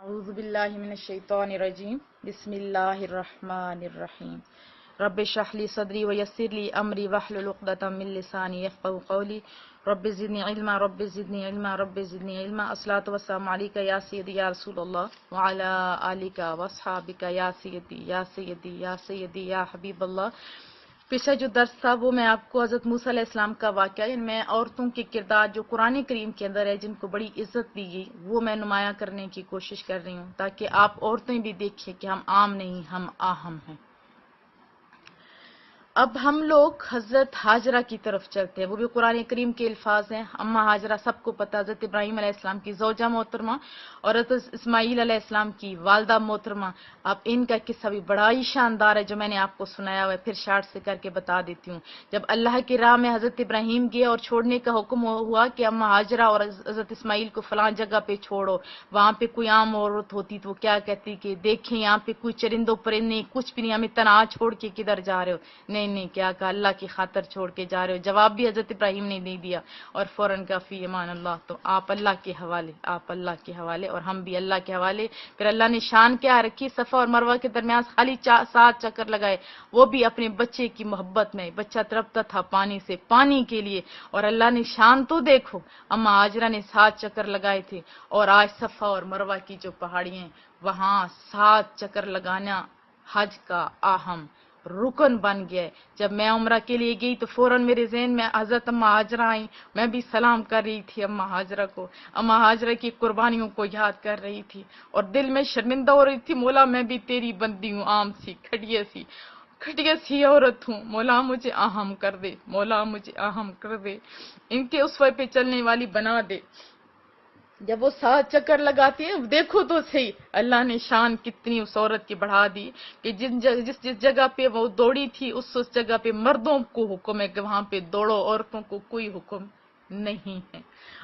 اعوذ باللہ من الشیطان الرجیم بسم اللہ الرحمن الرحیم رب اشرح لی صدری ویسر لی امری واحلل عقدۃ من لسانی یفقهوا قولی رب زدنی علما رب زدنی علما رب زدنی علما الصلاۃ والسلام علیک یا سیدی یا رسول اللہ وعلی آلک واصحابک یا سیدی یا سیدی یا سیدی یا حبیب اللہ۔ پچھلا جو درس تھا وہ میں آپ کو حضرت موسیٰ علیہ السلام کا واقعہ، ان میں عورتوں کے کردار جو قرآن کریم کے اندر ہے، جن کو بڑی عزت دی گئی، وہ میں نمایاں کرنے کی کوشش کر رہی ہوں تاکہ آپ عورتیں بھی دیکھیں کہ ہم عام نہیں، ہم اہم ہیں۔ اب ہم لوگ حضرت ہاجرہ کی طرف چلتے ہیں، وہ بھی قرآن کریم کے الفاظ ہیں۔ اما ہاجرہ سب کو پتہ، حضرت ابراہیم علیہ السلام کی زوجہ محترمہ اور حضرت اسماعیل علیہ السلام کی والدہ محترمہ۔ اب ان کا قصہ بھی بڑا ہی شاندار ہے جو میں نے آپ کو سنایا ہوا ہے، پھر شارٹ سے کر کے بتا دیتی ہوں۔ جب اللہ کی راہ میں حضرت ابراہیم گئے اور چھوڑنے کا حکم ہوا کہ اما ہاجرہ اور حضرت اسماعیل کو فلاں جگہ پہ چھوڑو، وہاں پہ کوئی عام عورت ہوتی تو وہ کیا کہتی کہ دیکھیں یہاں پہ کوئی چرندوں پرندے کچھ بھی نہیں، ہمیں تنہا چھوڑ کے کدھر جا رہے ہو؟ نہیں کیا کہا، اللہ کی خاطر چھوڑ کے جا رہے ہو۔ جواب بھی حضرت ابراہیم نے نہیں دیا اور فوراً کہا فی امان اللہ، تو آپ اللہ کے حوالے، آپ اللہ کے حوالے اور ہم بھی اللہ کے حوالے۔ پھر اللہ نے شان کیا رکھی، صفا اور مروہ کے درمیان خالی 7 چکر لگائے، وہ بھی اپنے بچے کی محبت میں۔ بچہ تڑپتا تھا پانی سے، پانی کے لیے، اور اللہ نے شان تو دیکھو، اما ہاجرہ نے 7 چکر لگائے تھے، اور آج صفا اور مروہ کی جو پہاڑیاں ہیں وہاں 7 چکر لگانا حج کا اہم رکن بن گیا ہے۔ جب میں عمرہ کے لیے گئی تو فوراً میرے ذہن میں حضرت اما ہاجرہ آئیں، میں بھی سلام کر رہی تھی اما ہاجرہ کو، اما ہاجرہ کی قربانیوں کو یاد کر رہی تھی اور دل میں شرمندہ ہو رہی تھی، مولا میں بھی تیری بندی ہوں، عام سی کھٹیا سی عورت ہوں، مولا مجھے اہم کر دے، مولا مجھے اہم کر دے، ان کے اسوے پہ چلنے والی بنا دے۔ جب وہ 7 چکر لگاتی ہیں، دیکھو تو صحیح اللہ نے شان کتنی اس عورت کی بڑھا دی کہ جس جگہ پہ وہ دوڑی تھی اس جگہ پہ مردوں کو حکم ہے کہ وہاں پہ دوڑو، عورتوں کو کوئی حکم نہیں ہے۔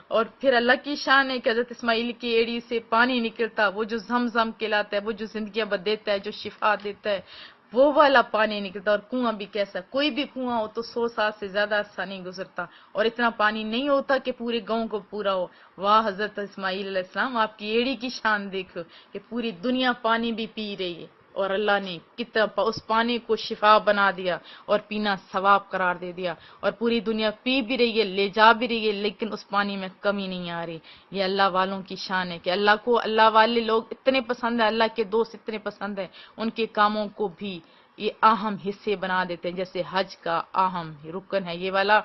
اور پھر اللہ کی شان ہے کہ حضرت اسماعیل کی ایڑی سے پانی نکلتا، وہ جو زمزم کہلاتا ہے، وہ جو زندگی ابد دیتا ہے، جو شفا دیتا ہے، وہ والا پانی نکلتا۔ اور کنواں بھی کیسا، کوئی بھی کنواں ہو تو 100 سال سے زیادہ عرصہ نہیں گزرتا، اور اتنا پانی نہیں ہوتا کہ پورے گاؤں کو پورا ہو۔ واہ حضرت اسماعیل علیہ السلام، آپ کی ایڑی کی شان دیکھو کہ پوری دنیا پانی بھی پی رہی ہے، اور اللہ نے کتنا اس پانی کو شفا بنا دیا اور پینا ثواب قرار دے دیا، اور پوری دنیا پی بھی رہی ہے، لے جا بھی رہی ہے، لیکن اس پانی میں کمی نہیں آ رہی۔ یہ اللہ والوں کی شان ہے کہ اللہ کو اللہ والے لوگ اتنے پسند ہیں، اللہ کے دوست اتنے پسند ہیں، ان کے کاموں کو بھی یہ اہم حصے بنا دیتے ہیں، جیسے حج کا اہم رکن ہے یہ والا۔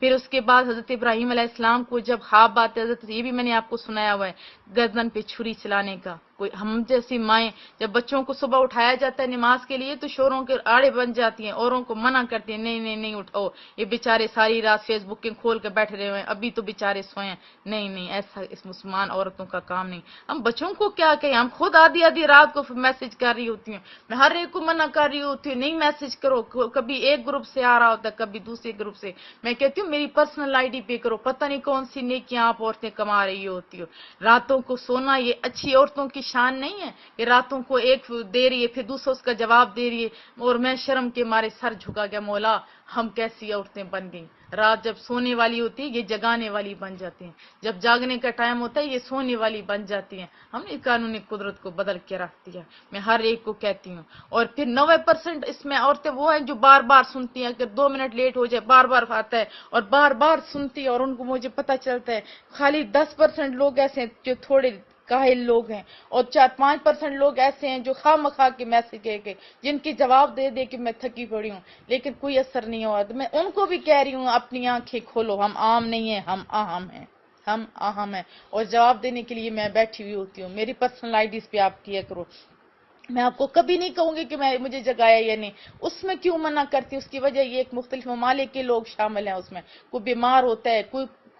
پھر اس کے بعد حضرت ابراہیم علیہ السلام کو جب خواب آتے، حضرت یہ بھی میں نے آپ کو سنایا ہوا ہے، گردن پہ چھری چلانے کا۔ کوئی ہم جیسی مائیں، جب بچوں کو صبح اٹھایا جاتا ہے نماز کے لیے تو شوروں کے آڑے بن جاتی ہیں، اوروں کو منع کرتی ہیں، نہیں اٹھاؤ، یہ بیچارے ساری رات فیس بک کھول کے بیٹھ رہے ہوئے ہیں، ابھی تو بیچارے سوئے ہیں۔ نہیں ایسا اس مسلمان عورتوں کا کام نہیں۔ ہم بچوں کو کیا کہیں، ہم خود آدھی رات کو میسج کر رہی ہوتی ہیں، میں ہر ایک کو منع کر رہی ہوتی ہوں نہیں میسج کرو، کبھی ایک گروپ سے آ رہا ہوتا ہے، کبھی دوسرے گروپ سے۔ میں کہتی ہوں میری پرسنل آئی ڈی پہ کرو، پتہ نہیں کون سی نیکیاں آپ عورتیں کما رہی ہوتی ہو۔ راتوں کو سونا یہ اچھی عورتوں کی شان نہیں ہے کہ راتوں کو ایک دے رہی ہے پھر دوسرا اس کا جواب دے رہی ہے، اور میں شرم کے مارے سر جھکا گیا، مولا ہم کیسی عورتیں بن گئیں۔ رات جب سونے والی ہوتی ہے یہ جگانے والی بن جاتی ہیں، جب جاگنے کا ٹائم ہوتا ہے یہ سونے والی بن جاتی ہیں۔ ہم نے قانونی قدرت کو بدل کے رکھ دیا، میں ہر ایک کو کہتی ہوں۔ اور پھر 90% اس میں عورتیں وہ ہیں جو بار بار سنتی ہیں، اگر 2 منٹ لیٹ ہو جائے بار بار آتا ہے اور بار بار سنتی ہے، اور ان کو مجھے پتہ چلتا ہے خالی 10% لوگ ایسے ہیں جو تھوڑے کاہل لوگ ہیں، اور 4-5% لوگ ایسے ہیں جو خواہ مخواہ کے میسج کے جن کی جواب دے کہ میں تھکی پڑی ہوں، لیکن کوئی اثر نہیں ہوا۔ تو میں ان کو بھی کہہ رہی ہوں اپنی آنکھیں کھولو، ہم عام نہیں ہیں، ہم اہم ہیں، ہم اہم ہیں، اور جواب دینے کے لیے میں بیٹھی ہوئی ہوتی ہوں۔ میری پرسنل آئی ڈیز پہ آپ کیا کرو، میں آپ کو کبھی نہیں کہوں گی کہ مجھے جگایا یا نہیں۔ اس میں کیوں منع کرتی، اس کی وجہ یہ ایک مختلف ممالک کے لوگ شامل ہیں، اس میں کوئی بیمار ہوتا ہے،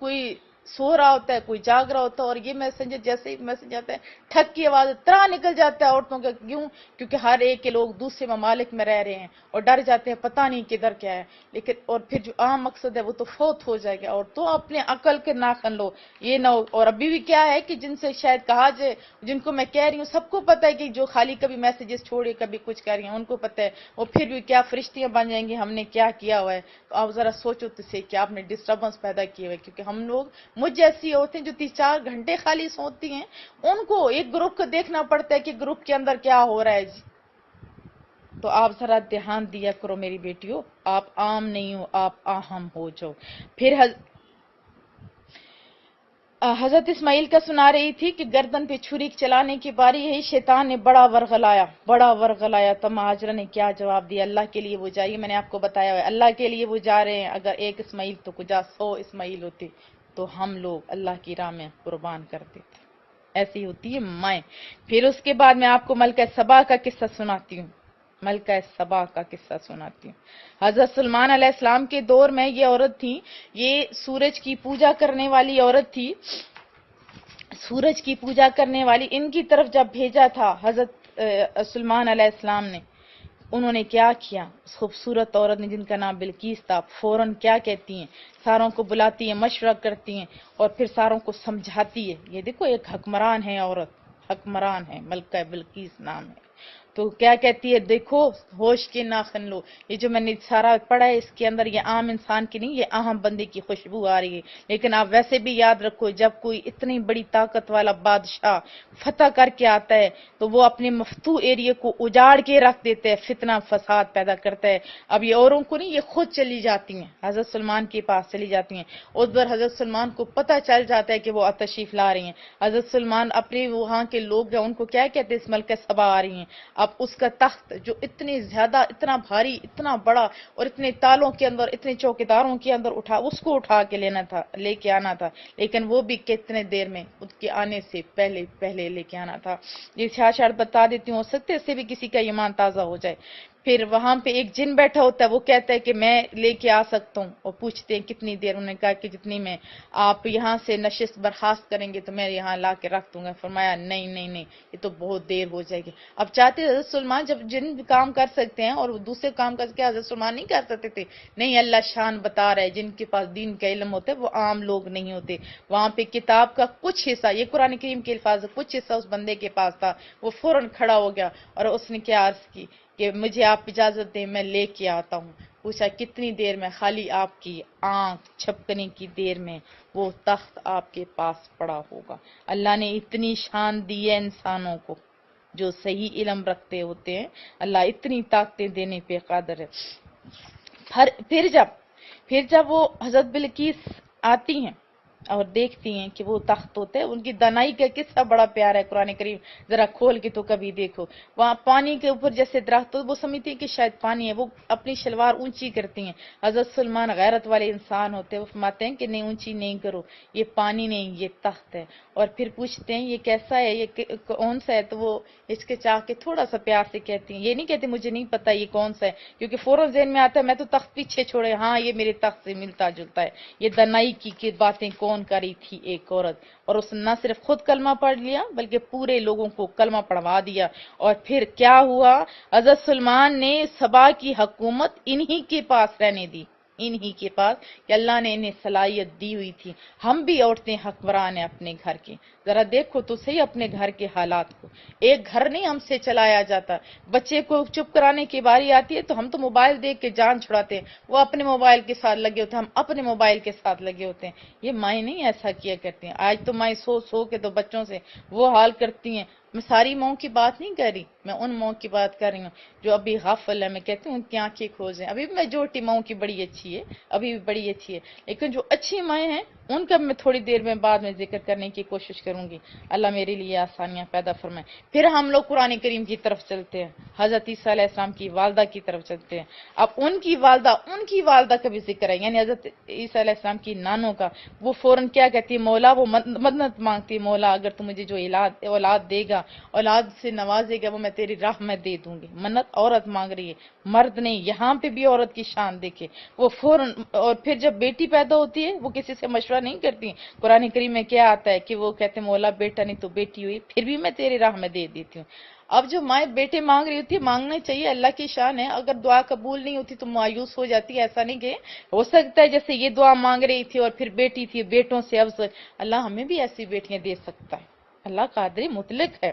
کوئی سو رہا ہوتا ہے، کوئی جاگ رہا ہوتا ہے، اور یہ میسنجر جیسے ہی میسج آتا ہے ٹھک کی آواز طرح نکل جاتا ہے عورتوں کا۔ کیوں؟ کیونکہ ہر ایک کے لوگ دوسرے ممالک میں رہ رہے ہیں اور ڈر جاتے ہیں پتہ نہیں کدھر کیا ہے، لیکن اور پھر جو عام مقصد ہے وہ تو فوت ہو جائے گا، اور تو اپنے عقل کے ناخن لو، یہ نہ ہو۔ اور ابھی بھی کیا ہے کہ جن سے شاید کہا جائے، جن کو میں کہہ رہی ہوں سب کو پتہ ہے کہ جو خالی کبھی میسیجز چھوڑے کبھی کچھ کر رہی ہیں، ان کو پتہ ہے، وہ پھر بھی کیا فرشتیاں بن جائیں گی ہم نے کیا کیا ہوا ہے۔ تو آپ ذرا سوچو تو صحیح کہ آپ نے ڈسٹربنس پیدا کیے ہوئے، کیونکہ ہم لوگ مجھ جیسی عورتیں جو 3-4 گھنٹے خالی سوتی ہیں، ان کو ایک گروپ کو دیکھنا پڑتا ہے کہ گروپ کے اندر کیا ہو رہا ہے جی۔ تو آپ ذرا دھیان دیا کرو میری بیٹیوں، آپ عام نہیں ہو، آپ اہم ہو جاؤ۔ پھر حضرت اسماعیل کا سنا رہی تھی کہ گردن پہ چھری چلانے کی باری ہے، شیطان نے بڑا ورغلایا تو ہاجرہ نے کیا جواب دیا؟ اللہ کے لیے وہ جائیے، میں نے آپ کو بتایا ہے اللہ کے لیے وہ جا رہے ہیں، اگر ایک اسماعیل تو کجا 100 اسماعیل ہوتے تو ہم لوگ اللہ کی راہ میں قربان کر دیتے۔ ایسی ہوتی ہے مائیں۔ پھر اس کے بعد میں آپ کو ملکہ سبا کا قصہ سناتی ہوں، ملکہ سبا کا قصہ سناتی ہوں۔ حضرت سلیمان علیہ السلام کے دور میں یہ عورت تھی، یہ سورج کی پوجا کرنے والی عورت تھی، سورج کی پوجا کرنے والی۔ ان کی طرف جب بھیجا تھا حضرت سلیمان علیہ السلام نے، انہوں نے کیا کیا؟ خوبصورت عورت نے جن کا نام بلقیس تھا، فوراً کیا کہتی ہیں؟ ساروں کو بلاتی ہیں، مشورہ کرتی ہیں اور پھر ساروں کو سمجھاتی ہے۔ یہ دیکھو ایک حکمران ہے عورت، حکمران ہے، ملکہ بلقیس نام ہے۔ تو کیا کہتی ہے؟ دیکھو ہوش کے ناخن لو، یہ جو میں نے سارا پڑھا ہے اس کے اندر یہ عام انسان کی نہیں، یہ اہم بندے کی خوشبو آ رہی ہے۔ لیکن آپ ویسے بھی یاد رکھو، جب کوئی اتنی بڑی طاقت والا بادشاہ فتح کر کے آتا ہے تو وہ اپنے مفتوح ایریے کو اجاڑ کے رکھ دیتے ہیں، فتنہ فساد پیدا کرتا ہے۔ اب یہ اوروں کو نہیں، یہ خود چلی جاتی ہیں، حضرت سلمان کے پاس چلی جاتی ہیں۔ اس بار حضرت سلمان کو پتہ چل جاتا ہے کہ وہ تشریف لا رہی ہیں۔ حضرت سلمان اپنے وہاں کے لوگ ہیں ان کو کیا کہتے ہیں؟ اس ملکہ سبا آ رہی ہیں۔ اب اس کا تخت جو اتنی زیادہ، اتنا بھاری، اتنا بڑا اور اتنے تالوں کے اندر، اتنے چوکیداروں کے اندر اس کو اٹھا کے لے کے آنا تھا، لیکن وہ بھی کتنے دیر میں، اس کے آنے سے پہلے لے کے آنا تھا۔ یہ شاید بتا دیتی ہوں، ہو سکتے ہے اس سے بھی کسی کا ایمان تازہ ہو جائے۔ پھر وہاں پہ ایک جن بیٹھا ہوتا ہے، وہ کہتا ہے کہ میں لے کے آ سکتا ہوں، اور پوچھتے ہیں کتنی دیر؟ انہوں نے کہا کہ جتنی میں آپ یہاں سے نشست برخاست کریں گے تو میں یہاں لا کے رکھ دوں گا۔ فرمایا نہیں، یہ تو بہت دیر ہو جائے گی۔ اب چاہتے حضرت سلمان جب جن کام کر سکتے ہیں اور دوسرے کام کر کے حضرت سلمان نہیں کر سکتے تھے؟ نہیں، اللہ شان بتا رہا ہے، جن کے پاس دین کا علم ہوتا ہے وہ عام لوگ نہیں ہوتے۔ وہاں پہ کتاب کا کچھ حصہ، یہ قرآن کریم کے الفاظ، کچھ حصہ اس بندے کے پاس تھا، وہ فوراً کھڑا ہو گیا اور اس نے کیا عرض کی کہ مجھے آپ اجازت دیں، میں لے کے آتا ہوں۔ پوچھا کتنی دیر میں؟ خالی آپ کی آنکھ چھپکنے کی دیر میں وہ تخت آپ کے پاس پڑا ہوگا۔ اللہ نے اتنی شان دی ہے انسانوں کو جو صحیح علم رکھتے ہوتے ہیں، اللہ اتنی طاقتیں دینے پہ قادر ہے۔ پھر جب وہ حضرت بلقیس آتی ہیں اور دیکھتی ہیں کہ وہ تخت ہوتے ہیں، ان کی دانائی کا قصہ بڑا پیارا ہے قرآن کریم، ذرا کھول کے تو کبھی دیکھو۔ وہاں پانی کے اوپر جیسے درخت، وہ سمجھتی ہیں کہ شاید پانی ہے، وہ اپنی شلوار اونچی کرتی ہیں۔ حضرت سلمان غیرت والے انسان ہوتے ہیں، وہ فرماتے ہیں کہ نہیں، اونچی نہیں کرو، یہ پانی نہیں، یہ تخت ہے۔ اور پھر پوچھتے ہیں یہ کیسا ہے، یہ کون سا ہے؟ تو وہ ہچکچا کے تھوڑا سا پیار سے کہتی ہیں، یہ نہیں کہتی مجھے نہیں پتا یہ کون سا ہے، کیونکہ فوراً ذہن میں آتا ہے میں تو تخت پیچھے چھوڑے، ہاں یہ میرے تخت سے ملتا جلتا ہے۔ یہ دنائی کی باتیں کون کری تھی؟ ایک عورت۔ اور اس نے نہ صرف خود کلمہ پڑھ لیا بلکہ پورے لوگوں کو کلمہ پڑھوا دیا۔ اور پھر کیا ہوا؟ حضرت سلمان نے سبا کی حکومت انہی کے پاس رہنے دی، انہی کے پاس، کہ اللہ نے انہیں صلاحیت دی ہوئی تھی۔ ہم بھی عورتیں حکمران ہیں اپنے گھر کے، ذرا دیکھو تو صحیح اپنے گھر کے حالات کو۔ ایک گھر نہیں ہم سے چلایا جاتا۔ بچے کو چپ کرانے کی باری آتی ہے تو ہم تو موبائل دیکھ کے جان چھڑاتے ہیں، وہ اپنے موبائل کے ساتھ لگے ہوتے ہیں، ہم اپنے موبائل کے ساتھ لگے ہوتے ہیں۔ یہ مائیں نہیں ایسا کیا کرتی ہیں۔ آج تو مائیں سو کے تو بچوں سے وہ حال کرتی ہیں۔ میں ساری ماؤں کی بات نہیں کر رہی، میں ان ماؤں کی بات کر رہی ہوں جو ابھی غافل ہے۔ میں کہتی ہوں ان کی آنکھیں کھوز ہیں۔ ابھی بھی میں جوٹی ماؤں کی بڑی اچھی ہے، ابھی بھی بڑی اچھی ہے، لیکن جو اچھی مائیں ہیں ان کا میں تھوڑی دیر میں بعد میں ذکر کرنے کی کوشش کروں گی۔ اللہ میرے لیے آسانیاں پیدا فرمائے۔ پھر ہم لوگ قرآن کریم کی طرف چلتے ہیں، حضرت عیسیٰ علیہ السلام کی والدہ کی طرف چلتے ہیں۔ اب ان کی والدہ کا بھی ذکر ہے، یعنی حضرت عیسیٰ علیہ السلام کی نانوں کا۔ وہ فوراً کیا کہتی ہے؟ مولا، وہ منت مانگتی ہے، مولا اگر تو مجھے جو اولاد دے گا، اولاد سے نوازے گا، وہ میں تیری راہ میں دے دوں گی۔ منت عورت مانگ رہی ہے، مرد نہیں۔ یہاں پہ بھی عورت کی شان دیکھے، وہ فوراً۔ اور پھر جب بیٹی پیدا ہوتی ہے وہ کسی سے مشورہ نہیں کرتی۔ قرآن کریم میں کیا آتا ہے کہ وہ کہتے ہیں مولا بیٹا نہیں تو بیٹی ہوئی، پھر بھی میں تیری راہ میں دے دیتی ہوں۔ اب جو مائیں بیٹے مانگ رہی ہوتی ہے، مانگنا چاہیے، اللہ کی شان ہے۔ اگر دعا قبول نہیں ہوتی تو مایوس ہو جاتی ہے، ایسا نہیں کہ ہو سکتا ہے جیسے یہ دعا مانگ رہی تھی اور پھر بیٹی تھی، بیٹوں سے افضل۔ اللہ ہمیں بھی ایسی بیٹیاں دے سکتا ہے، اللہ قادر مطلق ہے۔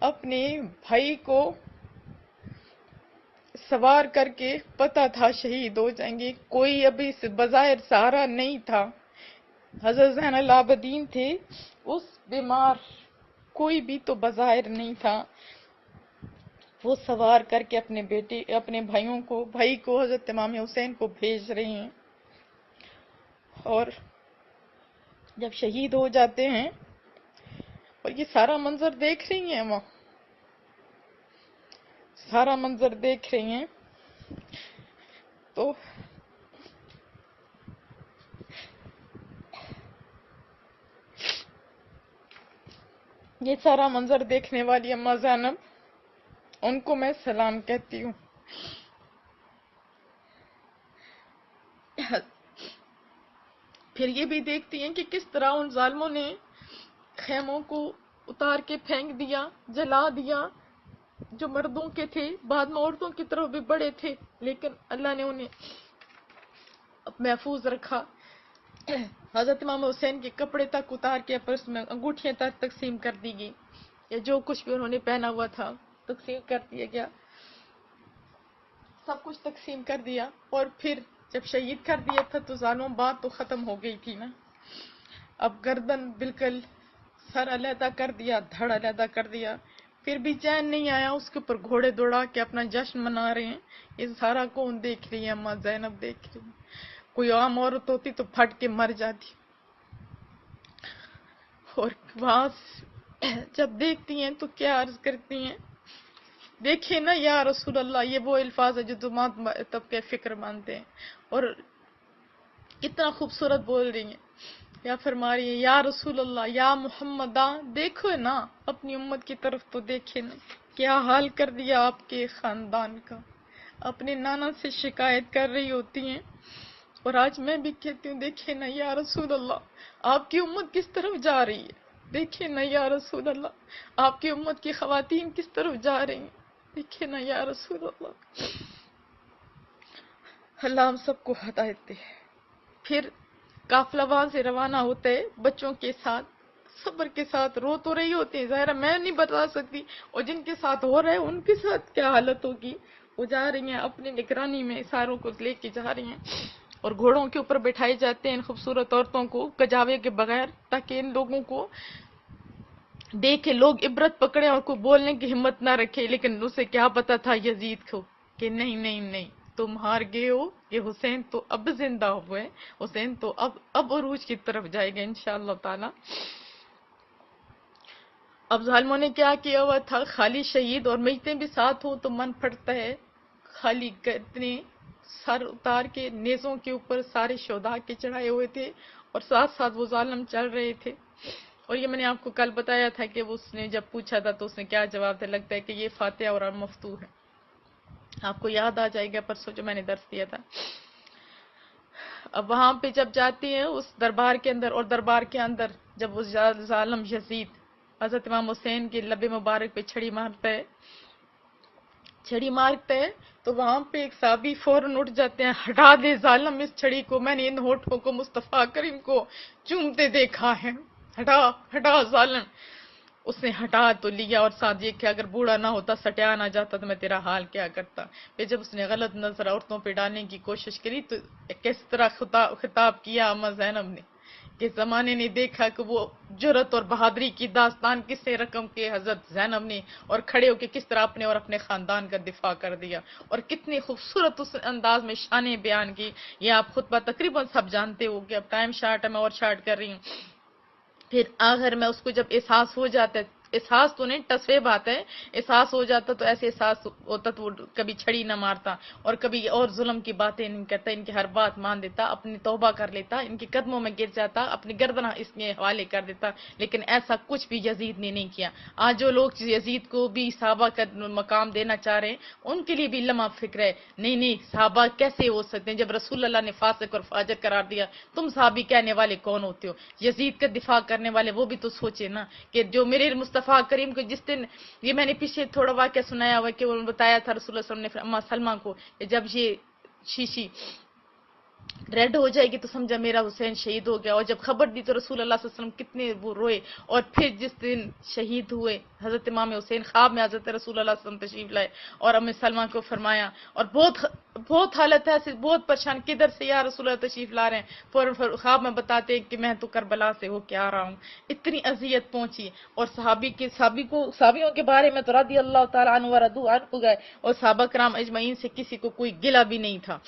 اپنے بھائی کو سوار کر کے، پتا تھا شہید ہو جائیں گے، کوئی ابھی بظاہر سہارا نہیں تھا، حضرت زین العابدین تھے، اس بیمار کوئی بھی تو بظاہر نہیں تھا، وہ سوار کر کے اپنے بیٹے، اپنے بھائی کو حضرت امام حسین کو بھیج رہے ہیں، اور جب شہید ہو جاتے ہیں اور یہ سارا منظر دیکھ رہی ہیں، وہاں سارا منظر دیکھ رہی ہیں، تو یہ سارا منظر دیکھنے والی اماں زینب، ان کو میں سلام کہتی ہوں۔ پھر یہ بھی دیکھتی ہیں کہ کس طرح ان ظالموں نے خیموں کو اتار کے پھینک دیا، جلا دیا، جو مردوں کے تھے، بعد میں عورتوں کی طرف بھی بڑے تھے، لیکن اللہ نے انہیں محفوظ رکھا۔ حضرت امام حسین کے کپڑے تک اتار کے پرس میں انگوٹھیاں تک تقسیم کر دی گئی، یا جو کچھ بھی انہوں نے پہنا ہوا تھا تقسیم کر دیا گیا، سب کچھ تقسیم کر دیا۔ اور پھر جب شہید کر دیا تھا تو ظالموں بات تو ختم ہو گئی تھی نا، اب گردن بالکل، سر علیحدہ کر دیا، دھڑ علیحدہ کر دیا، پھر بھی چین نہیں آیا، اس کے اوپر گھوڑے دوڑا کے اپنا جشن منا رہے ہیں۔ یہ سارا کون دیکھ رہی ہے؟ اماں زینب دیکھ رہی ہے۔ کوئی عام عورت ہوتی تو پھٹ کے مر جاتی، اور وہاں جب دیکھتی ہیں تو کیا عرض کرتی ہیں، دیکھیں نا یا رسول اللہ، یہ وہ الفاظ ہے جو جماعت طبقے فکر مانتے ہیں، اور کتنا خوبصورت بول رہی ہیں، یا فرما رہی ہیں یا رسول اللہ، یا محمد، دیکھو نا اپنی امت کی طرف، تو دیکھیں نا کیا حال کر دیا آپ کے خاندان کا۔ اپنے نانا سے شکایت کر رہی ہوتی ہیں، اور آج میں بھی کہتی ہوں دیکھیں نا یا رسول اللہ، آپ کی امت کس طرف جا رہی ہے، دیکھیں نا یا رسول اللہ، آپ کی امت کی خواتین کس طرف جا رہی ہیں، دیکھیں نا یا رسول اللہ۔ اللہ ہم سب کو ہدایت دے۔ پھر قافلہ وہاں سے روانہ ہوتا ہے بچوں کے ساتھ، صبر کے ساتھ، رو تو رہی ہوتی ہیں، ظاہر میں نہیں بتا سکتی، اور جن کے ساتھ ہو رہا ہے ان کے ساتھ کیا حالت ہوگی۔ وہ جا رہی ہیں اپنی نگرانی میں، ساروں کو لے کے جا رہی ہیں، اور گھوڑوں کے اوپر بٹھائے جاتے ہیں ان خوبصورت عورتوں کو کجاوے کے بغیر، تاکہ ان لوگوں کو دیکھ کے لوگ عبرت پکڑے اور کوئی بولنے کی ہمت نہ رکھے۔ لیکن اسے کیا پتا تھا یزید کو کہ نہیں نہیں نہیں، تم ہار گئے ہو، یہ حسین تو اب زندہ ہوئے، حسین تو اب عروج کی طرف جائے گا انشاءاللہ تعالی۔ اب ظالموں نے کیا کیا ہوا تھا، خالی شہید اور میتیں بھی ساتھ ہوں تو من پھٹتا ہے، خالی اتنے سر اتار کے نیزوں کے اوپر سارے شہداء کے چڑھائے ہوئے تھے، اور ساتھ ساتھ وہ ظالم چل رہے تھے۔ اور یہ میں نے آپ کو کل بتایا تھا کہ اس نے جب پوچھا تھا تو اس نے کیا جواب دیا، لگتا ہے کہ یہ فاتحہ اور مفتوح ہے، آپ کو یاد آ جائے گا پرسوں جو میں نے درس دیا تھا۔ اب وہاں پہ جب جاتے ہیں اس دربار کے اندر، اور دربار کے اندر جب وہ ظالم یزید حضرت امام حسین کے لب مبارک پہ چھڑی مارتا ہے، تو وہاں پہ ایک صحابی فوراً اٹھ جاتے ہیں، ہٹا دے ظالم اس چھڑی کو، میں نے ان ہونٹوں کو مصطفیٰ کریم کو چومتے دیکھا ہے، ہٹا ہٹا ظالم۔ اس نے ہٹا تو لیا، اور ساتھ یہ کہ اگر بوڑھا نہ ہوتا، سٹیا نہ جاتا تو میں تیرا حال کیا کرتا۔ پھر جب اس نے غلط نظر عورتوں پہ ڈالنے کی کوشش کری تو کس طرح خطاب کیا اماں زینب نے، کہ زمانے نے دیکھا کہ وہ جرت اور بہادری کی داستان کس سے رقم کے حضرت زینب نے، اور کھڑے ہو کے کس طرح اپنے اور اپنے خاندان کا دفاع کر دیا، اور کتنی خوبصورت اس انداز میں شانیں بیان کی۔ یہ آپ خطبہ تقریباً سب جانتے ہو کہ اب ٹائم شارٹ ہے، میں اور شارٹ کر رہی ہوں۔ پھر آخر میں اس کو جب احساس ہو جاتا ہے، احساس تو نہیں، تصویر بات ہے، احساس ہو جاتا تو ایسے احساس ہوتا تو وہ کبھی چھڑی نہ مارتا، اور کبھی اور ظلم کی باتیں نہیں کرتا، ان کی ہر بات مان دیتا، اپنی توبہ کر لیتا، ان کے قدموں میں گر جاتا، اپنی گردن اس کے حوالے کر دیتا۔ لیکن ایسا کچھ بھی یزید نے نہیں کیا۔ آج جو لوگ یزید کو بھی صحابہ کا مقام دینا چاہ رہے ہیں، ان کے لیے بھی لمحہ فکر ہے، نہیں نہیں، صحابہ کیسے ہو سکتے ہیں جب رسول اللہ نے فاسق اور فاجر قرار دیا، تم صحابی کہنے والے کون ہوتے ہو؟ یزید کا دفاع کرنے والے وہ بھی تو سوچے نا، کہ جو میرے مصطفیٰ کریم کو جس دن، یہ میں نے پیچھے تھوڑا واقعہ سنایا ہوا کہ وہ بتایا تھا رسول اللہ صلی اللہ علیہ وسلم نے اماں سلمہ کو، کہ جب یہ شیشی ریڈ ہو جائے گی تو سمجھا میرا حسین شہید ہو گیا. اور جب خبر دی تو رسول اللہ صلی اللہ علیہ وسلم کتنے وہ روئے. اور پھر جس دن شہید ہوئے حضرت امام حسین خواب میں حضرت رسول اللہ صلی اللہ علیہ وسلم تشریف لائے اور ام سلمہ کو فرمایا اور بہت حالت ہے بہت پریشان, کدھر سے یا رسول اللہ تشریف لا رہے ہیں, فوراً خواب میں بتاتے ہیں کہ میں تو کربلا سے ہو کے آ رہا ہوں. اتنی اذیت پہنچی. اور صحابیوں کے بارے میں تو رضی اللہ تعالیٰ عنہ و رضوا عنہ گئے, اور صحابہ کرام اجمعین سے کسی کو کوئی گلہ بھی نہیں تھا,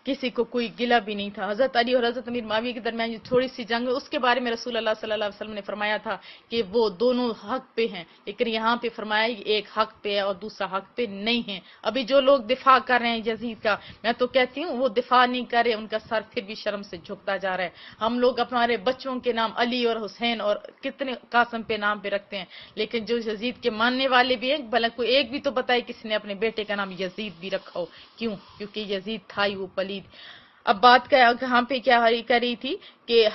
کسی کو کوئی گلہ بھی نہیں تھا. حضرت علی اور حضرت امیر معاویہ کے درمیان جو تھوڑی سی جنگ ہوئی اس کے بارے میں رسول اللہ صلی اللہ علیہ وسلم نے فرمایا تھا کہ وہ دونوں حق پہ ہیں, لیکن یہاں پہ فرمایا کہ ایک حق پہ ہے اور دوسرا حق پہ نہیں ہے. ابھی جو لوگ دفاع کر رہے ہیں یزید کا, میں تو کہتی ہوں وہ دفاع نہیں کر رہے, ان کا سر پھر بھی شرم سے جھکتا جا رہا ہے. ہم لوگ ہمارے بچوں کے نام علی اور حسین اور کتنے قاسم پہ نام پہ رکھتے ہیں, لیکن جو یزید کے ماننے والے بھی ہیں بھلا کوئی ایک بھی تو بتائے کسی نے اپنے بیٹے کا نام یزید بھی رکھا ہو. کیوں؟ کیونکہ یزید تھا ہی وہ پلید. اب بات کہاں پہ کیا کر رہی تھی کہ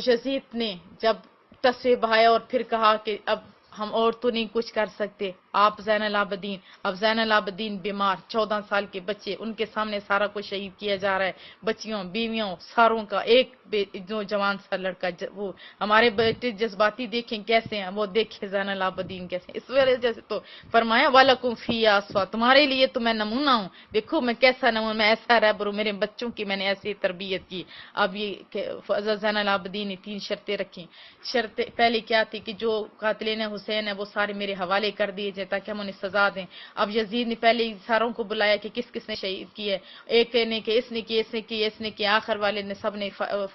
یزید نے جب تصویر بہایا اور پھر کہا کہ اب ہم اور تو نہیں کچھ کر سکتے, آپ زین العابدین. اب زین العابدین بیمار, 14 سال کے بچے, ان کے سامنے سارا کچھ شہید کیا جا رہا ہے, بچیوں بیویوں ساروں کا. ایک نوجوان سا لڑکا, وہ ہمارے بیٹے جذباتی دیکھیں کیسے ہیں, وہ دیکھیں زین العابدین کیسے ہیں. اس وجہ سے تو فرمایا وَلَكُمْ فِيهَا أُسْوَةٌ, تمہارے لیے تو میں نمونہ ہوں, دیکھو میں کیسا نمونہ, میں ایسا رہبر ہوں, میرے بچوں کی میں نے ایسی تربیت کی. اب یہ زین العابدین نے 3 شرطیں رکھی. شرط پہلے کیا تھی کہ جو قاتلین حسین ہیں وہ سارے میرے حوالے کر دیے جائے تاکہ ہم انہیں سزا دیں. اب یزید نے پہلے ساروں کو بلایا کہ کس کس نے شہید کی ہے, ایک نے کہ اس نے کی, اس نے کی, اس نے کی, آخر والے نے سب نے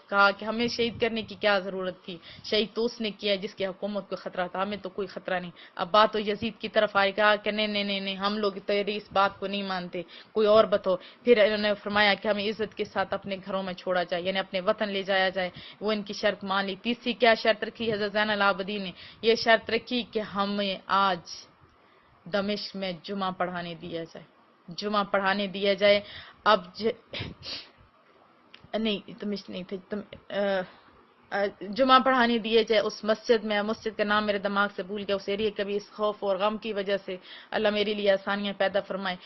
کہا کہ ہمیں شہید کرنے کی کیا ضرورت تھی, شہید تو اس نے کیا جس کی حکومت کو خطرہ تھا, ہمیں تو کوئی خطرہ نہیں. اب بات تو یزید کی طرف آئے, کہا کہ نہیں ہم لوگ تیری اس بات کو نہیں مانتے, کوئی اور بتاؤ. پھر انہوں نے فرمایا کہ ہمیں عزت کے ساتھ اپنے گھروں میں چھوڑا جائے, یعنی اپنے وطن لے جایا جائے. وہ ان کی شرط مان لی. تیسری کیا شرط رکھی حضرت زین العابدین نے؟ یہ شرط رکھی کہ ہمیں آج دمشق میں جمعہ پڑھانے دیا جائے, جمعہ پڑھانے دیا جائے. اب نہیں دمشق نہیں تھے, جمعہ پڑھانے دیے جائے اس مسجد میں. مسجد کا نام میرے دماغ سے بھول گیا, اس ایریے کبھی اس خوف اور غم کی وجہ سے اللہ میرے لیے آسانیاں پیدا فرمائے.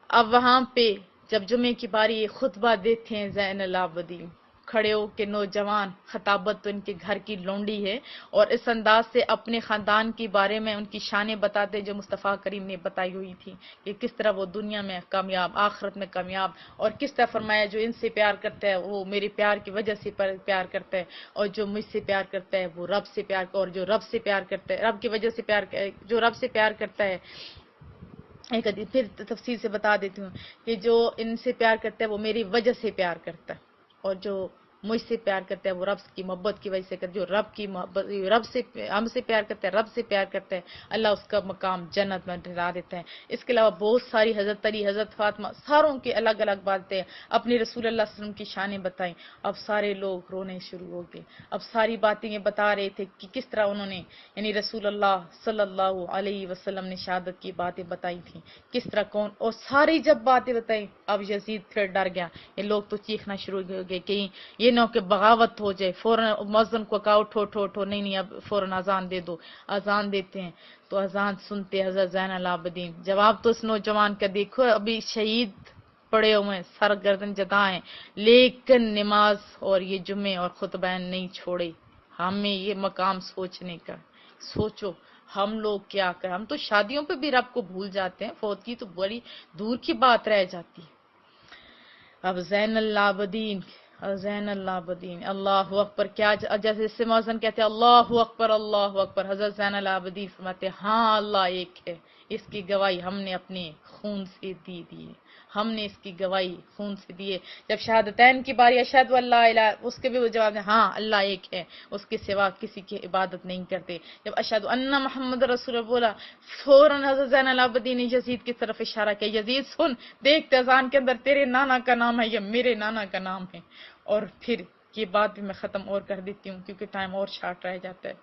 اب وہاں پہ جب جمعے کی باری خطبہ دیتے ہیں زین العابدین, کھڑے ہو کے نوجوان, خطابت تو ان کے گھر کی لونڈی ہے, اور اس انداز سے اپنے خاندان کے بارے میں ان کی شانیں بتاتے جو مصطفیٰ کریم نے بتائی ہوئی تھی کہ کس طرح وہ دنیا میں کامیاب, آخرت میں کامیاب, اور کس طرح فرمایا جو ان سے پیار کرتا ہے وہ میرے پیار کی وجہ سے پیار کرتا ہے, اور جو مجھ سے پیار کرتا ہے وہ رب سے پیار, اور جو رب سے پیار کرتا ہے رب کی وجہ سے پیار, جو رب سے پیار کرتا ہے. ایک پھر تفصیل سے بتا دیتی ہوں کہ جو ان سے پیار کرتا ہے وہ میری وجہ سے پیار کرتا ہے, اور جو مجھ سے پیار کرتا ہے وہ رب کی محبت کی وجہ سے کرتا ہے. جو رب کی محبت, رب سے ہم سے پیار کرتا ہے, رب سے پیار کرتا ہے, اللہ اس کا مقام جنت میں ٹھہرا دیتا ہے. اس کے علاوہ بہت ساری حضرت علی, حضرت فاطمہ, ساروں کی الگ الگ باتیں اپنی رسول اللہ صلی اللہ علیہ وسلم کی شانیں بتائیں. اب سارے لوگ رونے شروع ہو گئے. اب ساری باتیں یہ بتا رہے تھے کہ کس طرح انہوں نے, یعنی رسول اللہ صلی اللہ علیہ وسلم نے شہادت کی باتیں بتائی تھیں, کس طرح کون, اور ساری جب باتیں بتائیں اب یزید پھر ڈر گیا. یہ لوگ تو چیخنا شروع ہو گئے کہ یہ نہ کہ بغاوت ہو جائے, فوراً مؤذن کو کہا اٹھو نہیں اب فوراً اذان دے دو. اذان دیتے ہیں تو اذان سنتے حضرت زین العابدین. جواب تو اس نوجوان کا دیکھو, ابھی شہید پڑے ہوئے, سر گردن جدا ہیں, لیکن نماز اور یہ جمعے اور خطبین نہیں چھوڑے. ہمیں یہ مقام سوچنے کا, سوچو ہم لوگ کیا کریں, ہم تو شادیوں پہ بھی رب کو بھول جاتے ہیں, فوت کی تو بڑی دور کی بات رہ جاتی ہے. اب زین العابدین, زین العابدین, اللہ اکبر, کیا جیسے مؤذن کہتے ہیں اللہ اکبر اللہ اکبر, حضرت زین العابدین فرماتے ہیں ہاں اللہ ایک ہے, اس کی گواہی ہم نے اپنے خون سے دی ہے, ہم نے اس کی گواہی خون سے دی ہے. جب شہادتین کی باری اشہد واللہ الہ, اس کے بھی وہ جواب دیں ہاں اللہ ایک ہے, اس کے سوا کسی کی عبادت نہیں کرتے. جب اشہد ان محمد رسول اللہ بولا, فوراً حضرت زین العابدین نے یزید کی طرف اشارہ کیا, یزید سن, دیکھ اذان کے اندر تیرے نانا کا نام ہے یا میرے نانا کا نام ہے. اور پھر یہ بات بھی میں ختم اور کر دیتی ہوں کیونکہ ٹائم اور شارٹ رہ جاتا ہے.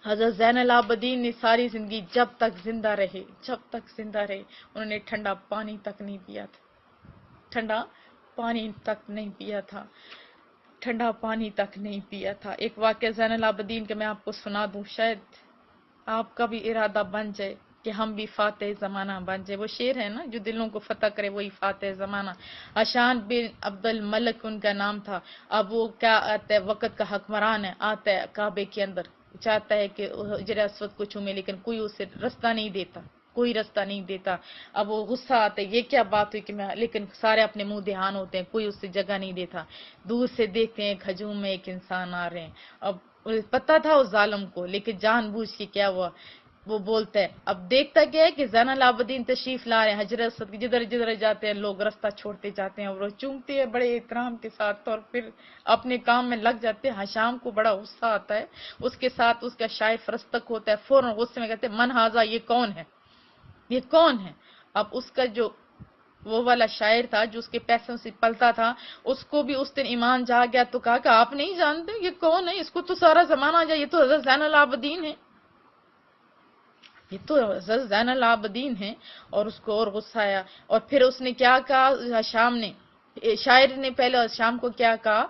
حضرت زین العابدین نے ساری زندگی جب تک زندہ رہے, انہوں نے ٹھنڈا پانی تک نہیں پیا تھا, ٹھنڈا پانی تک نہیں پیا تھا. ایک واقعہ زین العابدین کا میں آپ کو سنا دوں, شاید آپ کا بھی ارادہ بن جائے کہ ہم بھی فاتح زمانہ بن جائے. وہ شعر ہے نا، جو دلوں کو فتح کرے وہی فاتح زمانہ. حشان بن عبد الملک ان کا نام تھا. اب وہ کیا آتا ہے، وقت کا حکمران ہے، آتا ہے کعبے کے اندر، چاہتا ہے کہ حجر اسود کو چومے، لیکن کوئی اسے رستہ نہیں دیتا، کوئی رستہ نہیں دیتا. اب وہ غصہ آتا ہے، یہ کیا بات ہوئی کہ میں، لیکن سارے اپنے منہ دہان ہوتے ہیں، کوئی اس سے جگہ نہیں دیتا. دور سے دیکھتے ہیں ایک ہجوم میں ایک انسان آ رہے ہیں. اب پتہ تھا اس ظالم کو، لیکن جان بوجھ کے کیا ہوا، وہ بولتا ہے. اب دیکھتا کیا ہے کہ زین العابدین تشریف لا رہے ہیں، حجر اسود کی جدھر جدھر جاتے ہیں لوگ رستہ چھوڑتے جاتے ہیں، اور وہ چومتے ہیں بڑے احترام کے ساتھ، اور پھر اپنے کام میں لگ جاتے ہیں. حشام کو بڑا غصہ آتا ہے. اس کے ساتھ اس کا شاعر فرستک ہوتا ہے، فوراً غصے میں کہتے ہیں من ہاذا، یہ کون ہے، یہ کون ہے. اب اس کا جو وہ والا شاعر تھا جو اس کے پیسوں سے پلتا تھا، اس کو بھی اس دن ایمان جا گیا، تو کہا کہ آپ نہیں جانتے یہ کون ہے، اس کو تو سارا زمانہ جائے، یہ تو حضرت زین العابدین ہے، یہ تو حضرت زین العابدین ہیں. اور اس کو اور غصہ آیا. اور پھر اس نے کیا کہا، شام نے، شاعر نے پہلے شام کو کیا کہا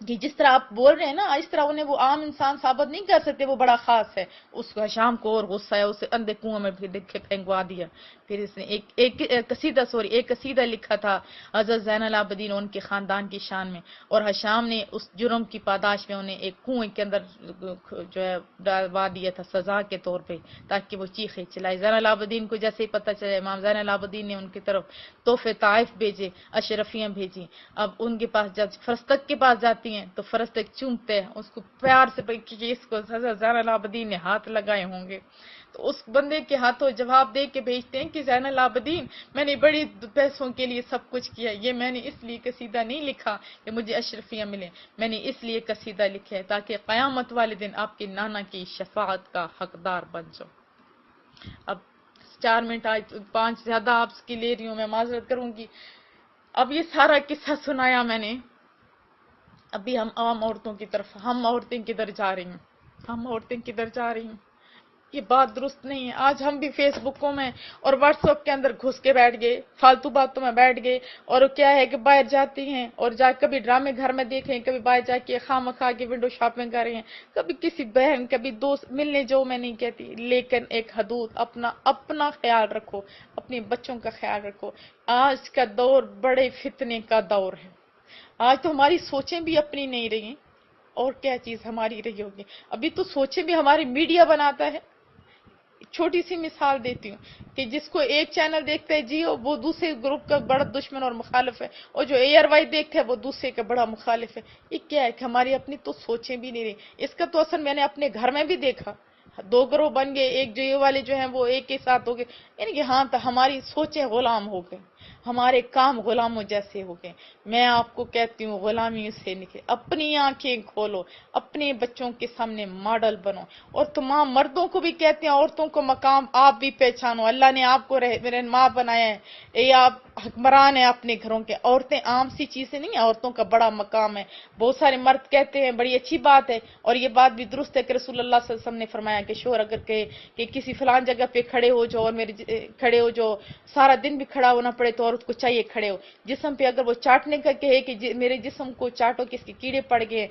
کہ جس طرح آپ بول رہے ہیں نا، اس طرح انہیں وہ عام انسان ثابت نہیں کر سکتے، وہ بڑا خاص ہے. اس کو شام کو اور غصہ ہے، اسے اندھے کنویں میں پھینکوا دیا. پھر اس نے ایک قصیدہ لکھا تھا حضرت زین العابدین ان کے خاندان کی شان میں. اور حشام نے اس جرم کی پاداش میں انہیں ایک کنویں کے اندر جو ہے ڈالوا دیا تھا سزا کے طور پہ، تاکہ وہ چیخے چلائے. زین العابدین کو جیسے ہی پتہ چلا، امام زین العابدین نے ان کی طرف تحفے طائف بھیجے، اشرفیاں بھیجی. اب ان کے پاس جب فرستک کے پاس جاتی ہیں تو فرستک چومتے ہیں اس کو پیار سے، کہ اس کو حضرت زین العابدین نے ہاتھ لگائے ہوں گے. تو اس بندے کے ہاتھوں جواب دے کے بھیجتے ہیں کہ زین العابدین، میں نے بڑی پیسوں کے لیے سب کچھ کیا، یہ میں نے اس لیے قصیدہ نہیں لکھا کہ مجھے اشرفیاں ملیں، میں نے اس لیے قصیدہ لکھا ہے تاکہ قیامت والے دن آپ کے نانا کی شفاعت کا حقدار بن جاؤ. اب 4 منٹ آج 5 زیادہ آپ کی لے رہی ہوں، میں معذرت کروں گی. اب یہ سارا قصہ سنایا میں نے. ابھی ہم عام عورتوں کی طرف، ہم عورتیں کدھر جا رہی ہیں، ہم عورتیں کدھر جا رہی ہیں. یہ بات درست نہیں ہے. آج ہم بھی فیس بکوں میں اور واٹس ایپ کے اندر گھس کے بیٹھ گئے، فالتو باتوں میں بیٹھ گئے. اور کیا ہے کہ باہر جاتی ہیں اور جا کبھی ڈرامے گھر میں دیکھ رہے ہیں، کبھی باہر جا کے خواہ مخواہ کے ونڈو شاپنگ کر رہے ہیں، کبھی کسی بہن کبھی دوست ملنے جو، میں نہیں کہتی، لیکن ایک حدود، اپنا خیال رکھو، اپنے بچوں کا خیال رکھو. آج کا دور بڑے فتنے کا دور ہے. آج تو ہماری سوچیں بھی اپنی نہیں رہی ہیں، اور کیا چیز ہماری رہی ہوگی. ابھی تو سوچیں بھی ہماری میڈیا بناتا ہے. چھوٹی سی مثال دیتی ہوں کہ جس کو ایک چینل دیکھتا ہے جیو، وہ دوسرے گروپ کا بڑا دشمن اور مخالف ہے، اور جو ایئر وائی دیکھتا ہے وہ دوسرے کا بڑا مخالف ہے. یہ کیا ہے کہ ہماری اپنی تو سوچیں بھی نہیں رہی. اس کا تو اثر میں نے اپنے گھر میں بھی دیکھا. 2 گروہ بن گئے، ایک جیو والے جو ہیں وہ ایک کے ساتھ ہو گئے. یعنی کہ ہاں، تو ہماری سوچیں غلام ہو گئے، ہمارے کام غلاموں جیسے ہو گئے. میں آپ کو کہتی ہوں غلامی سے نکلے، اپنی آنکھیں کھولو، اپنے بچوں کے سامنے ماڈل بنو. اور تمام مردوں کو بھی کہتے ہیں عورتوں کو مقام آپ بھی پہچانو. اللہ نے آپ کو رہنما بنایا ہے، یہ آپ حکمران ہیں اپنے گھروں کے. عورتیں عام سی چیزیں نہیں ہیں، عورتوں کا بڑا مقام ہے. بہت سارے مرد کہتے ہیں بڑی اچھی بات ہے، اور یہ بات بھی درست ہے کہ رسول اللہ صلی اللہ علیہ وسلم نے فرمایا کہ شوہر اگر کہے کہ کسی فلان جگہ پہ کھڑے ہو جاؤ، اور کھڑے ہو جو سارا دن بھی کھڑا ہونا پڑے تو عورت کو چاہیے کھڑے ہو. جسم پہ اگر وہ چاٹنے کا کہے کہ میرے جسم کو چاٹو کہ اس کے کیڑے پڑ گئے،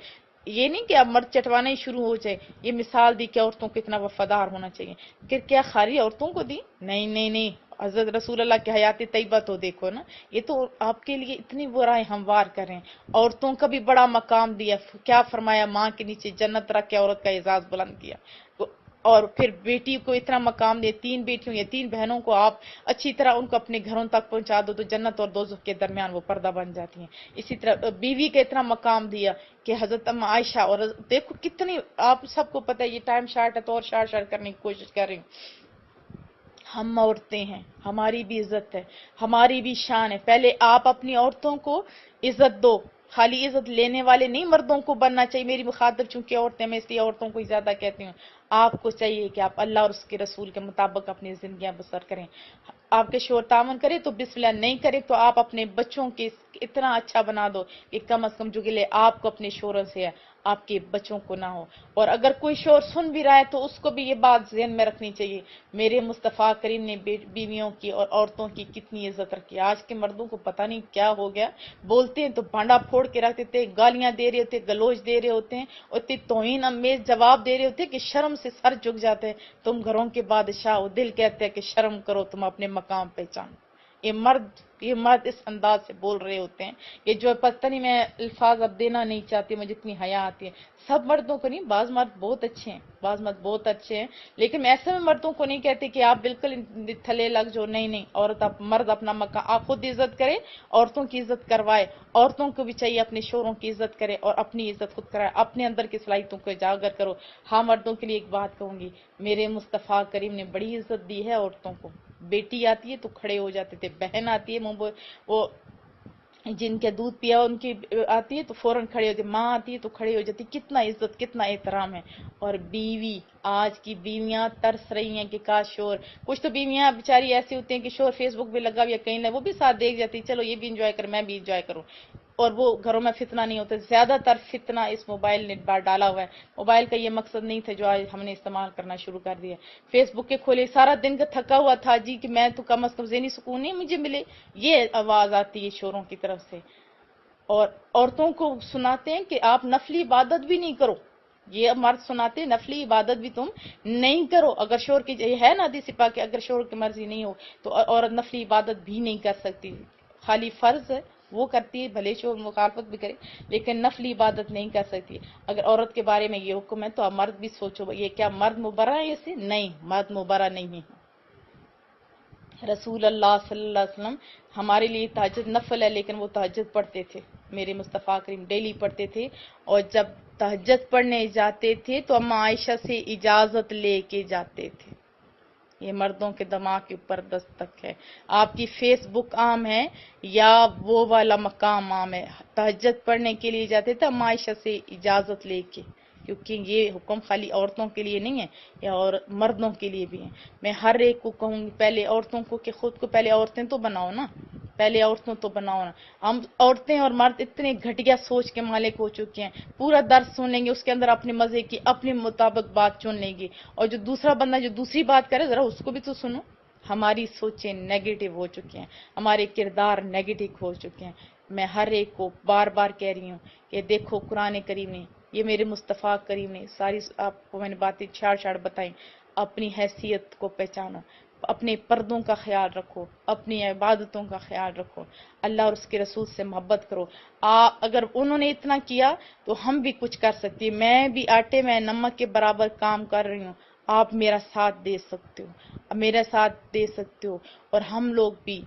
یہ نہیں کہ اب مرد چٹوانا ہی شروع ہو جائے. یہ مثال دی کہ عورتوں کو اتنا وفادار ہونا چاہیے. کہ کیا خالی عورتوں کو دی؟ نہیں نہیں نہیں، حضرت رسول اللہ کی حیات طیبہ تو دیکھو نا. یہ تو آپ کے لیے اتنی برائیں ہموار کریں. عورتوں کا بھی بڑا مقام دیا. کیا فرمایا؟ ماں کے نیچے جنت رکھ کے عورت کا اعزاز بلند کیا. اور پھر بیٹی کو اتنا مقام دے، 3 بیٹیوں یا 3 بہنوں کو آپ اچھی طرح ان کو اپنے گھروں تک پہنچا دو تو جنت اور دوزخ کے درمیان وہ پردہ بن جاتی ہیں. اسی طرح بیوی کا اتنا مقام دیا کہ حضرت ام عائشہ، اور دیکھو کتنی، آپ سب کو پتہ ہے یہ ٹائم شارٹ ہے تو اور شارٹ کرنے کی کوشش کر رہی ہوں. ہم عورتیں ہیں، ہماری بھی عزت ہے، ہماری بھی شان ہے. پہلے آپ اپنی عورتوں کو عزت دو. خالی عزت لینے والے نہیں مردوں کو بننا چاہیے. میری مخاطب چونکہ عورتیں، میں اس لیے عورتوں کو ہی زیادہ کہتی ہوں. آپ کو چاہیے کہ آپ اللہ اور اس کے رسول کے مطابق اپنی زندگیاں بسر کریں. آپ کے شوہر تعاون کرے تو بسم اللہ، نہیں کرے تو آپ اپنے بچوں کے اتنا اچھا بنا دو کہ کم از کم جو گلے آپ کو اپنے شوہر سے ہے، آپ کے بچوں کو نہ ہو. اور اگر کوئی شوہر سن بھی رہا ہے تو اس کو بھی یہ بات ذہن میں رکھنی چاہیے، میرے مصطفیٰ کریم نے بیویوں کی اور عورتوں کی کتنی عزت رکھی. آج کے مردوں کو پتہ نہیں کیا ہو گیا، بولتے ہیں تو بھانڈا پھوڑ کے رکھ دیتے، گالیاں دے رہے ہوتے، گلوچ دے رہے ہوتے ہیں، اور اتنی توہین امیز جواب دے رہے ہوتے کہ شرم سے سر جھک جاتے ہیں. تم گھروں کے بادشاہ ہو، دل کہتے ہیں کہ شرم کرو، تم اپنے مقام پہچانو. یہ مرد اس انداز سے بول رہے ہوتے ہیں کہ جو پتہ نہیں، میں الفاظ اب دینا نہیں چاہتی، مجھے اتنی حیا آتی ہے. سب مردوں کو نہیں، بعض مرد بہت اچھے ہیں، بعض مرد بہت اچھے ہیں، لیکن میں ایسے میں مردوں کو نہیں کہتی کہ آپ بالکل تھلے لگ جو. نہیں نہیں، مرد اپنا مقام آپ خود عزت کرے، عورتوں کی عزت کروائے. عورتوں کو بھی چاہیے اپنے شوہروں کی عزت کرے اور اپنی عزت خود کرائے، اپنے اندر کی صلاحیتوں کو اجاگر کرو. ہاں، مردوں کے لیے ایک بات کہوں گی، میرے مصطفیٰ کریم نے بڑی عزت دی ہے عورتوں کو. بیٹی آتی ہے تو کھڑے ہو جاتے تھے، بہن آتی ہے وہ جن کے دودھ پیا ان کی آتی ہے تو فوراً کھڑے ہوتے، ماں آتی ہے تو کھڑے ہو جاتی. کتنا عزت، کتنا احترام ہے. اور بیوی، آج کی بیویاں ترس رہی ہیں کہ کاش شوہر. کچھ تو بیویاں بیچاری ایسی ہوتی ہیں کہ شوہر فیس بک بھی لگا ہوا یا کہیں نہ، وہ بھی ساتھ دیکھ جاتی، چلو یہ بھی انجوائے کر، میں بھی انجوائے کروں. اور وہ گھروں میں فتنہ نہیں ہوتا. زیادہ تر فتنہ اس موبائل نے ڈالا ہوا ہے. موبائل کا یہ مقصد نہیں تھا جو آج ہم نے استعمال کرنا شروع کر دیا. فیس بک کے کھولے، سارا دن کا تھکا ہوا تھا جی کہ میں تو کم از کم ذہنی سکون نہیں مجھے ملے، یہ آواز آتی ہے شوروں کی طرف سے. اور عورتوں کو سناتے ہیں کہ آپ نفلی عبادت بھی نہیں کرو. یہ مرد سناتے ہیں نفلی عبادت بھی تم نہیں کرو. اگر شوہر کی یہ ہے نا حدیث پاک کہ اگر شوہر کی مرضی نہیں ہو تو عورت نفلی عبادت بھی نہیں کر سکتی. خالی فرض ہے وہ کرتی ہے، بھلے شوہر مخالفت بھی کرے، لیکن نفلی عبادت نہیں کر سکتی. اگر عورت کے بارے میں یہ حکم ہے تو اب مرد بھی سوچو، یہ کیا مرد مبرہ ہے اسے؟ نہیں، مرد مبرہ نہیں ہے. رسول اللہ صلی اللہ علیہ وسلم ہمارے لیے تہجد نفل ہے، لیکن وہ تہجد پڑھتے تھے. میرے مصطفیٰ کریم ڈیلی پڑھتے تھے. اور جب تہجد پڑھنے جاتے تھے تو اما عائشہ سے اجازت لے کے جاتے تھے. یہ مردوں کے دماغ کے اوپر دستک ہے. آپ کی فیس بک عام ہے یا وہ والا مقام عام ہے؟ تہجد پڑھنے کے لیے جاتے تھے اما عائشہ سے اجازت لے کے، کیونکہ یہ حکم خالی عورتوں کے لیے نہیں ہے، یا اور مردوں کے لیے بھی ہے. میں ہر ایک کو کہوں گی پہلے عورتوں کو کہ خود کو پہلے عورتیں تو بناؤ نا، پہلے عورتوں تو بناؤ نا. ہم عورتیں اور مرد اتنے گھٹیا سوچ کے مالک ہو چکے ہیں، پورا درس سن لیں گے، اس کے اندر اپنے مزے کی اپنے مطابق بات چن لیں گے، اور جو دوسرا بندہ جو دوسری بات کرے ذرا اس کو بھی تو سنو. ہماری سوچیں نیگیٹو ہو چکی ہیں، ہمارے کردار نیگیٹو ہو چکے ہیں. میں ہر ایک کو بار بار کہہ رہی ہوں کہ دیکھو قرآن کریم نے، یہ میرے مصطفیٰ کریم نے ساری آپ کو میں نے باتیں چھاڑ بتائیں. اپنی حیثیت کو پہچانو، اپنے پردوں کا خیال رکھو، اپنی عبادتوں کا خیال رکھو، اللہ اور اس کے رسول سے محبت کرو. اگر انہوں نے اتنا کیا تو ہم بھی کچھ کر سکتی ہیں. میں بھی آٹے میں نمک کے برابر کام کر رہی ہوں، آپ میرا ساتھ دے سکتے ہو، میرا ساتھ دے سکتے ہو، اور ہم لوگ بھی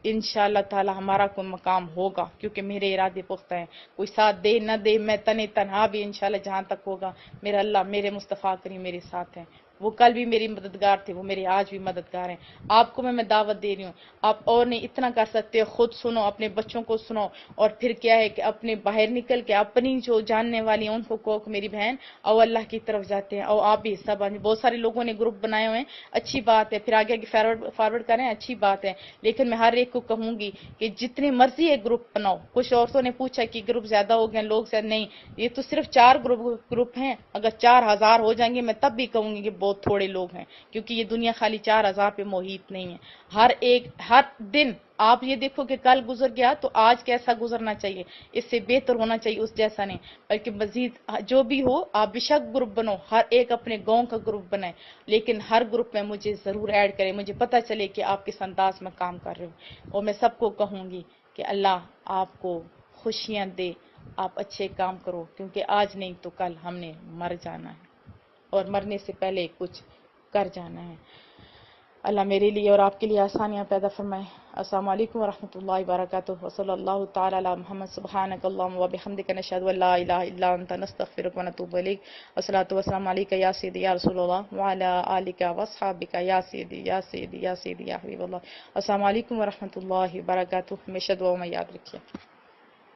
انشاءاللہ تعالی ہمارا کوئی مقام ہوگا، کیونکہ میرے ارادے پختہ ہیں. کوئی ساتھ دے نہ دے، میں تنہا بھی انشاءاللہ جہاں تک ہوگا میرا اللہ، میرے مصطفیٰ کریم میرے ساتھ ہیں. وہ کل بھی میری مددگار تھے، وہ میرے آج بھی مددگار ہیں. آپ کو میں دعوت دے رہی ہوں، آپ اور نہیں اتنا کر سکتے ہو، خود سنو، اپنے بچوں کو سنو، اور پھر کیا ہے کہ اپنے باہر نکل کے اپنی جو جاننے والی ہیں ان کو کہو کہ میری بہن او اللہ کی طرف جاتے ہیں، او آپ بھی حصہ بنیں. بہت سارے لوگوں نے گروپ بنائے ہوئے ہیں، اچھی بات ہے، پھر آگے فارورڈ کریں، اچھی بات ہے. لیکن میں ہر ایک کو کہوں گی کہ جتنے مرضی ایک گروپ بناؤ. کچھ عورتوں نے پوچھا کہ گروپ زیادہ ہو گئے، لوگ زیادہ نہیں، یہ تو صرف 4 گروپ ہیں. اگر 4000 ہو جائیں گے میں تب بھی کہوں گی کہ بہت تھوڑے لوگ ہیں، کیونکہ یہ دنیا خالی 4000 پہ محیط نہیں ہے. ہر دن آپ یہ دیکھو کہ کل گزر گیا تو آج کیسا گزرنا چاہیے، اس سے بہتر ہونا چاہیے، اس جیسا نہیں، بلکہ مزید جو بھی ہو آپ بشک گروپ بنو، ہر ایک اپنے گاؤں کا گروپ بنائے، لیکن ہر گروپ میں مجھے ضرور ایڈ کرے، مجھے پتہ چلے کہ آپ کس انداز میں کام کر رہے ہو. اور میں سب کو کہوں گی کہ اللہ آپ کو خوشیاں دے، آپ اچھے کام کرو، کیونکہ آج نہیں تو کل ہم نے مر جانا ہے، اور مرنے سے پہلے کچھ کر جانا ہے. اللہ میرے لیے اور آپ کے لیے آسانیاں پیدا فرمائے. السلام علیکم ورحمۃ اللہ وبرکاتہ. وصلی اللہ تعالی علی محمد. سبحانک اللہم وبحمدک، نشہد ان لا الہ الا انت، نستغفرک ونتوب الیک. والصلاۃ والسلام علیک یا سیدی یا رسول اللہ وعلی آلک واصحابک یا سیدی یا سیدی یا سیدی یا حبیب اللہ. السلام علیکم ورحمۃ اللہ وبرکاتہ. ہمیشہ دعاؤں میں یاد رکھیے.